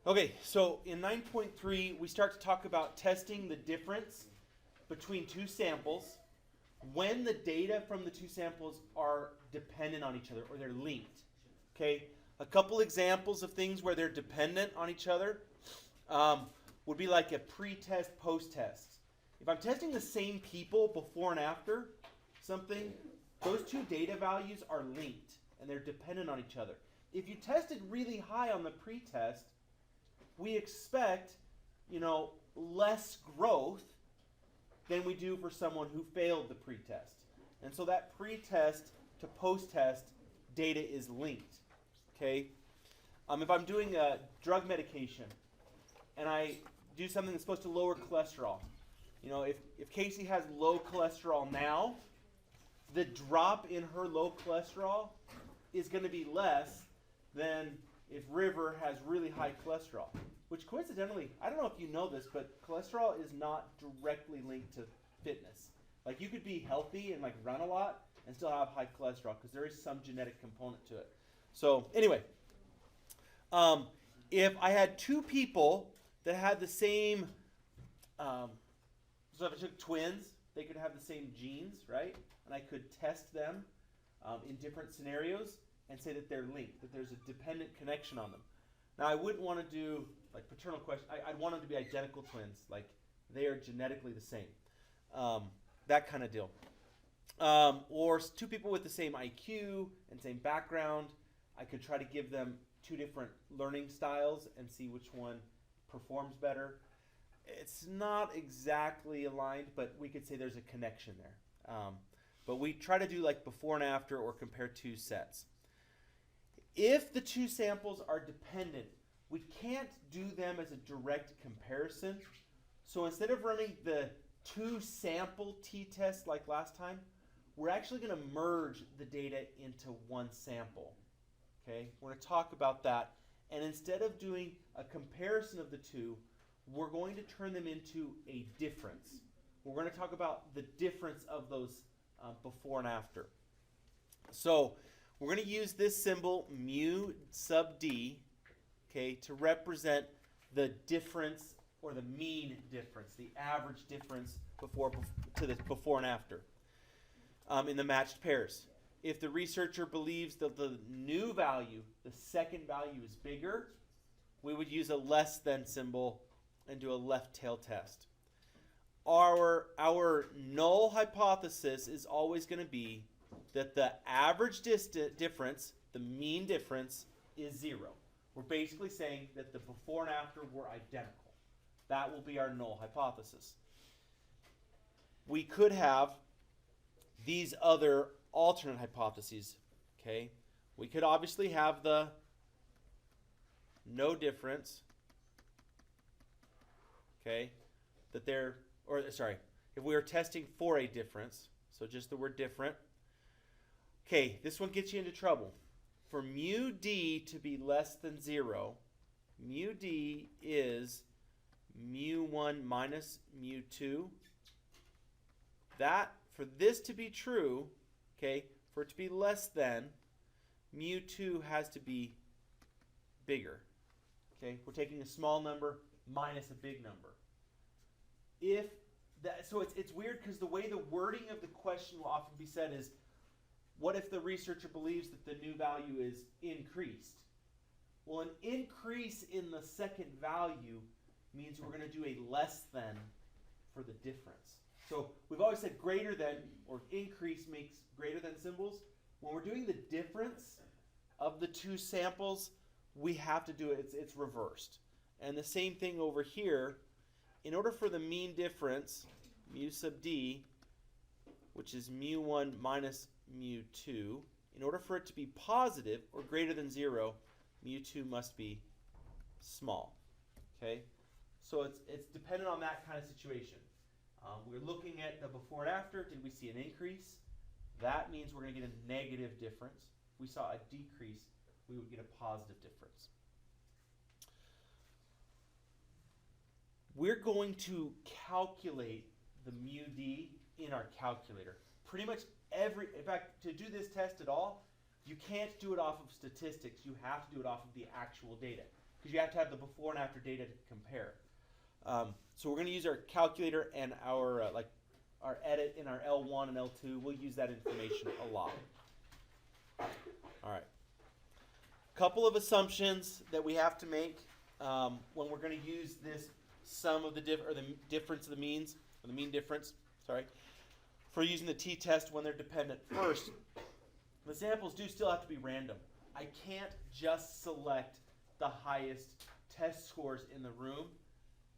Okay, so in 9.3, we start to talk about testing the difference between two samples when the data from the two samples are dependent on each other or they're linked. Okay, a couple examples of things where they're dependent on each other would be like a pre-test, post-test. If I'm testing the same people before and after something, those two data values are linked and they're dependent on each other. If you tested really high on the pre-test, we expect, less growth than we do for someone who failed the pretest. And so that pretest to post-test data is linked. Okay? If I'm doing a drug medication and I do something that's supposed to lower cholesterol, if Casey has low cholesterol now, the drop in her low cholesterol is going to be less than if River has really high cholesterol. Which coincidentally, I don't know if you know this, but cholesterol is not directly linked to fitness. Like you could be healthy and run a lot and still have high cholesterol because there is some genetic component to it. So anyway, if I had two people that had the same, so if I took twins, they could have the same genes, right? And I could test them in different scenarios and say that they're linked, that there's a dependent connection on them. Now I wouldn't want to do paternal question. I'd want them to be identical twins, like they are genetically the same. That kind of deal. Or two people with the same IQ and same background. I could try to give them two different learning styles and see which one performs better. It's not exactly aligned, but we could say there's a connection there. But we try to do before and after or compare two sets. If the two samples are dependent, we can't do them as a direct comparison. So instead of running the two sample t-test like last time, we're actually going to merge the data into one sample. Okay, we're going to talk about that. And instead of doing a comparison of the two, we're going to turn them into a difference. We're going to talk about the difference of those before and after. So we're going to use this symbol mu sub d, okay, to represent the difference or the mean difference, the average difference to the before and after in the matched pairs. If the researcher believes that the new value, the second value, is bigger, we would use a less than symbol and do a left tail test. Our null hypothesis is always going to be that the average difference, the mean difference, is 0. We're basically saying that the before and after were identical. That will be our null hypothesis. We could have these other alternate hypotheses. Okay, we could obviously have the no difference. Okay, if we are testing for a difference, so just the word different. Okay, this one gets you into trouble. For mu d to be less than 0, mu d is mu1 minus mu2. That, for this to be true, okay, for it to be less than, mu2 has to be bigger. Okay, we're taking a small number minus a big number. So it's weird because the way the wording of the question will often be said is, what if the researcher believes that the new value is increased? Well, an increase in the second value means we're going to do a less than for the difference. So we've always said greater than or increase makes greater than symbols. When we're doing the difference of the two samples, we have to do it. It's reversed. And the same thing over here. In order for the mean difference, mu sub d, which is mu1 minus mu2, in order for it to be positive or greater than 0, mu2 must be small. Okay? So it's dependent on that kind of situation. We're looking at the before and after. Did we see an increase? That means we're going to get a negative difference. If we saw a decrease, we would get a positive difference. We're going to calculate the mu d in our calculator. Pretty much in fact, to do this test at all, you can't do it off of statistics. You have to do it off of the actual data. because you have to have the before and after data to compare. So we're going to use our calculator and our our edit in our L1 and L2. We'll use that information a lot. All right. Couple of assumptions that we have to make when we're going to use this sum of the difference of the means, or the mean difference, sorry, for using the t-test when they're dependent. First, the samples do still have to be random. I can't just select the highest test scores in the room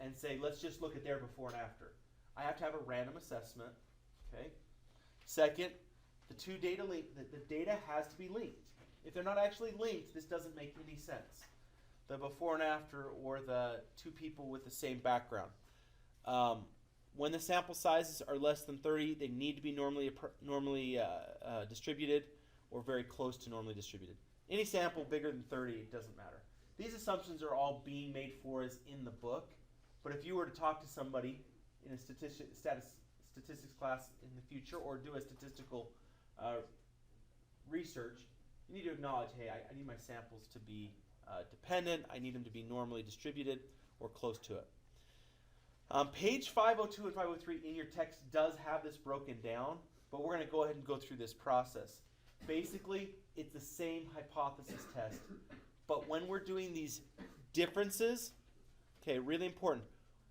and say, let's just look at their before and after. I have to have a random assessment. Okay. Second, the two data the data has to be linked. If they're not actually linked, this doesn't make any sense. The before and after, or the two people with the same background. When the sample sizes are less than 30, they need to be normally distributed, or very close to normally distributed. Any sample bigger than 30, it doesn't matter. These assumptions are all being made for us in the book, but if you were to talk to somebody in a statistics class in the future, or do a statistical research, you need to acknowledge, hey, I need my samples to be dependent, I need them to be normally distributed, or close to it. Page 502 and 503 in your text does have this broken down, but we're going to go ahead and go through this process. Basically, it's the same hypothesis test, but when we're doing these differences, okay, really important,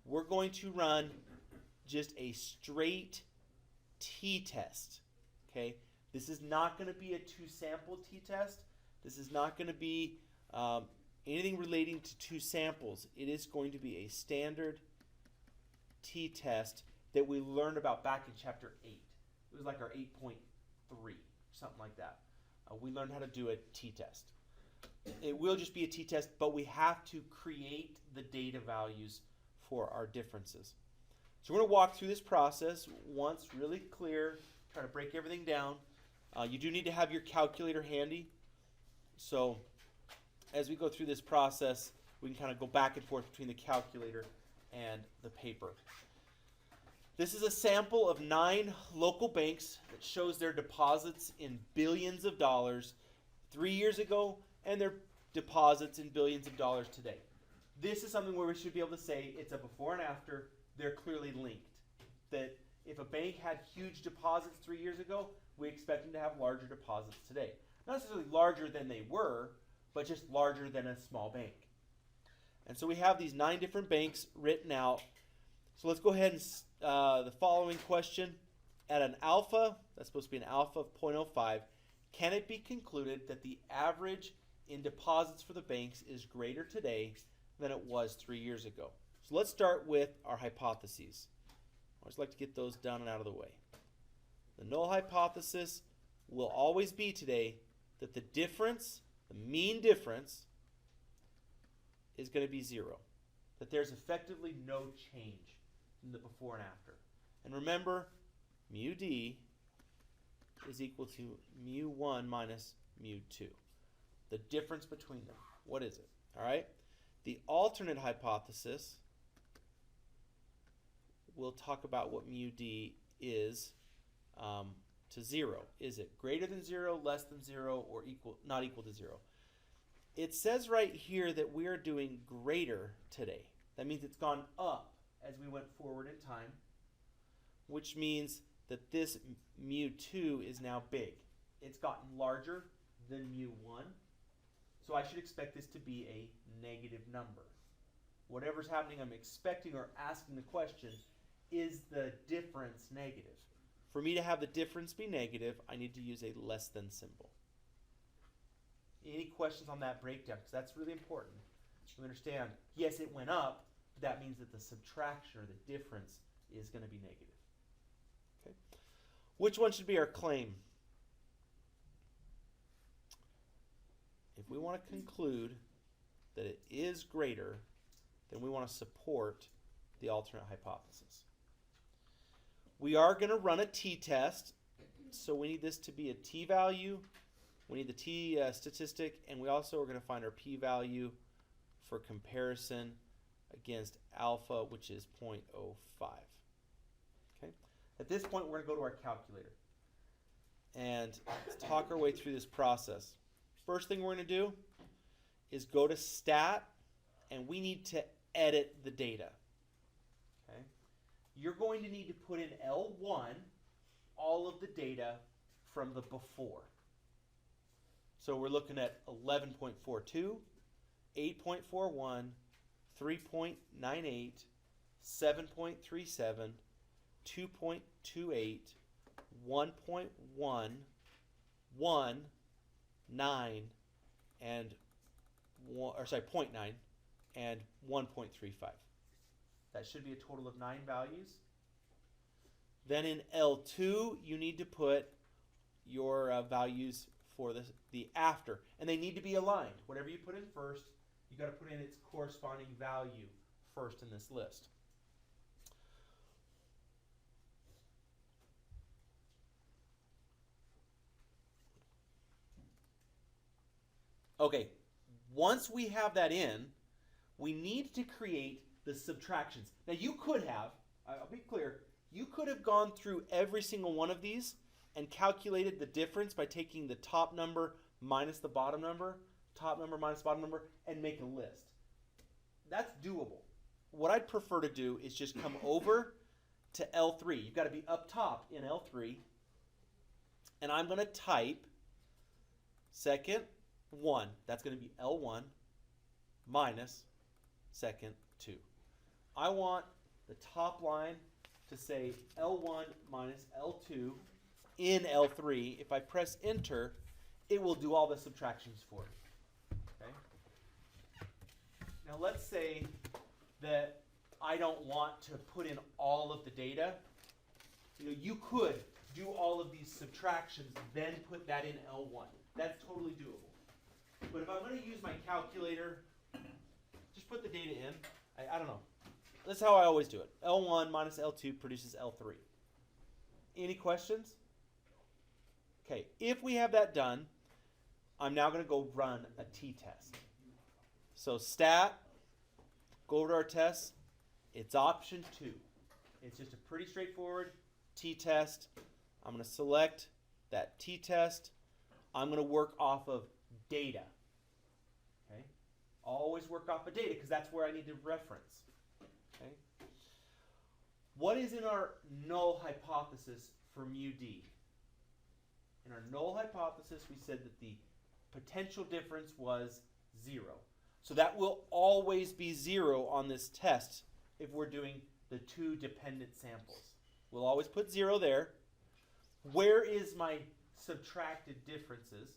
we're going to run just a straight t-test, okay? This is not going to be a two-sample t-test. This is not going to be anything relating to two samples. It is going to be a standard t-test that we learned about back in chapter 8. It was like our 8.3, something like that. We learned how to do a t-test. It will just be a t-test, but we have to create the data values for our differences. So we're going to walk through this process once, really clear, try to break everything down. You do need to have your calculator handy. So as we go through this process, we can kind of go back and forth between the calculator and the paper. This is a sample of 9 local banks that shows their deposits in billions of dollars 3 years ago and their deposits in billions of dollars today. This is something where we should be able to say it's a before and after. They're clearly linked. That if a bank had huge deposits 3 years ago, we expect them to have larger deposits today. Not necessarily larger than they were, but just larger than a small bank. And so we have these 9 different banks written out. So let's go ahead and the following question. At an alpha, that's supposed to be an alpha of 0.05, can it be concluded that the average in deposits for the banks is greater today than it was 3 years ago? So let's start with our hypotheses. I always like to get those done and out of the way. The null hypothesis will always be today that the difference, the mean difference, is going to be 0. That there's effectively no change in the before and after. And remember, mu d is equal to mu1 minus mu2. The difference between them. What is it? All right? The alternate hypothesis, we'll talk about what mu d is to 0. Is it greater than 0, less than 0, or not equal to 0? It says right here that we are doing greater today. That means it's gone up as we went forward in time, which means that this mu2 is now big. It's gotten larger than mu1, so I should expect this to be a negative number. Whatever's happening, I'm expecting or asking the question, is the difference negative? For me to have the difference be negative, I need to use a less than symbol. Any questions on that breakdown? Because that's really important. We understand, yes, it went up, but that means that the subtraction or the difference is going to be negative. Okay. Which one should be our claim? If we want to conclude that it is greater, then we want to support the alternate hypothesis. We are going to run a t-test, so we need this to be a t-value. We need the t statistic, and we also are going to find our p-value for comparison against alpha, which is 0.05. Okay. At this point, we're going to go to our calculator and let's talk our way through this process. First thing we're going to do is go to stat and we need to edit the data. Okay? You're going to need to put in L1 all of the data from the before. So we're looking at 11.42, 8.41, 3.98, 7.37, 2.28, 1.1, 1, 9, and 0.9 and 1.35. That should be a total of 9 values. Then in L2, you need to put your values for the after, and they need to be aligned. Whatever you put in first, you got to put in its corresponding value first in this list. Okay, once we have that in, we need to create the subtractions. Now you could have, I'll be clear, you could have gone through every single one of these and calculated the difference by taking the top number minus the bottom number, top number minus bottom number, and make a list. That's doable. What I'd prefer to do is just come over to L3. You've got to be up top in L3, and I'm going to type second 1. That's going to be L1 minus second 2. I want the top line to say L1 minus L2 in L3. If I press enter, it will do all the subtractions for me. Okay? Now let's say that I don't want to put in all of the data. You could do all of these subtractions, then put that in L1. That's totally doable. But if I'm going to use my calculator, just put the data in. I don't know. That's how I always do it. L1 minus L2 produces L3. Any questions? Okay, if we have that done, I'm now going to go run a t-test. So stat, go over to our test. It's option 2. It's just a pretty straightforward t-test. I'm going to select that t-test. I'm going to work off of data. Okay? Always work off of data because that's where I need to reference. Okay? What is in our null hypothesis for mu d? In our null hypothesis, we said that the potential difference was 0. So that will always be 0 on this test if we're doing the 2 dependent samples. We'll always put 0 there. Where is my subtracted differences?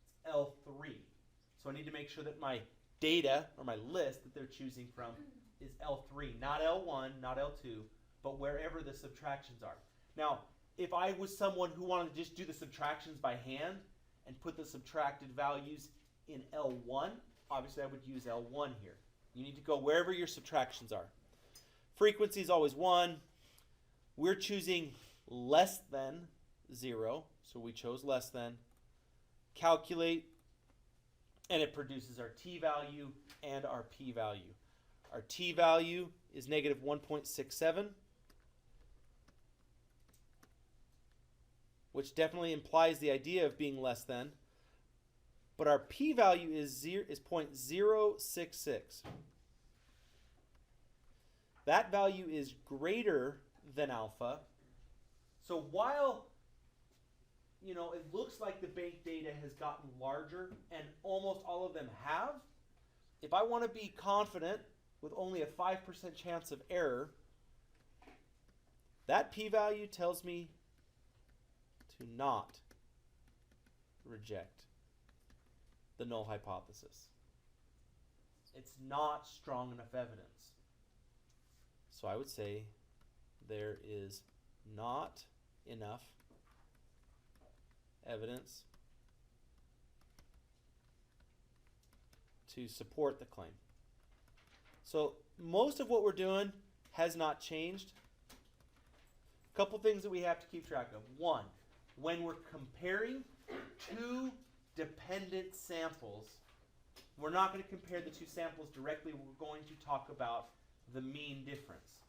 It's L3. So I need to make sure that my data, or my list that they're choosing from, is L3, not L1, not L2, but wherever the subtractions are. Now, if I was someone who wanted to just do the subtractions by hand and put the subtracted values in L1, obviously I would use L1 here. You need to go wherever your subtractions are. Frequency is always 1. We're choosing less than 0, so we chose less than. Calculate, and it produces our t-value and our p-value. Our t-value is negative 1.67, which definitely implies the idea of being less than. But our p-value is 0.066. That value is greater than alpha. So while it looks like the bank data has gotten larger, and almost all of them have, if I want to be confident with only a 5% chance of error, that p-value tells me to not reject the null hypothesis. It's not strong enough evidence. So I would say there is not enough evidence to support the claim. So most of what we're doing has not changed. A couple things that we have to keep track of. One, when we're comparing 2 dependent samples, we're not going to compare the 2 samples directly. We're going to talk about the mean difference.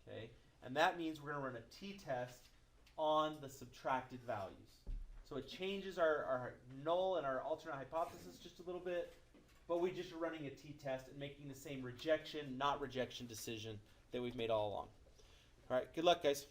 Okay? And that means we're going to run a t-test on the subtracted values. So it changes our null and our alternate hypothesis just a little bit, but we just are running a t-test and making the same rejection, not rejection decision that we've made all along. All right, good luck, guys.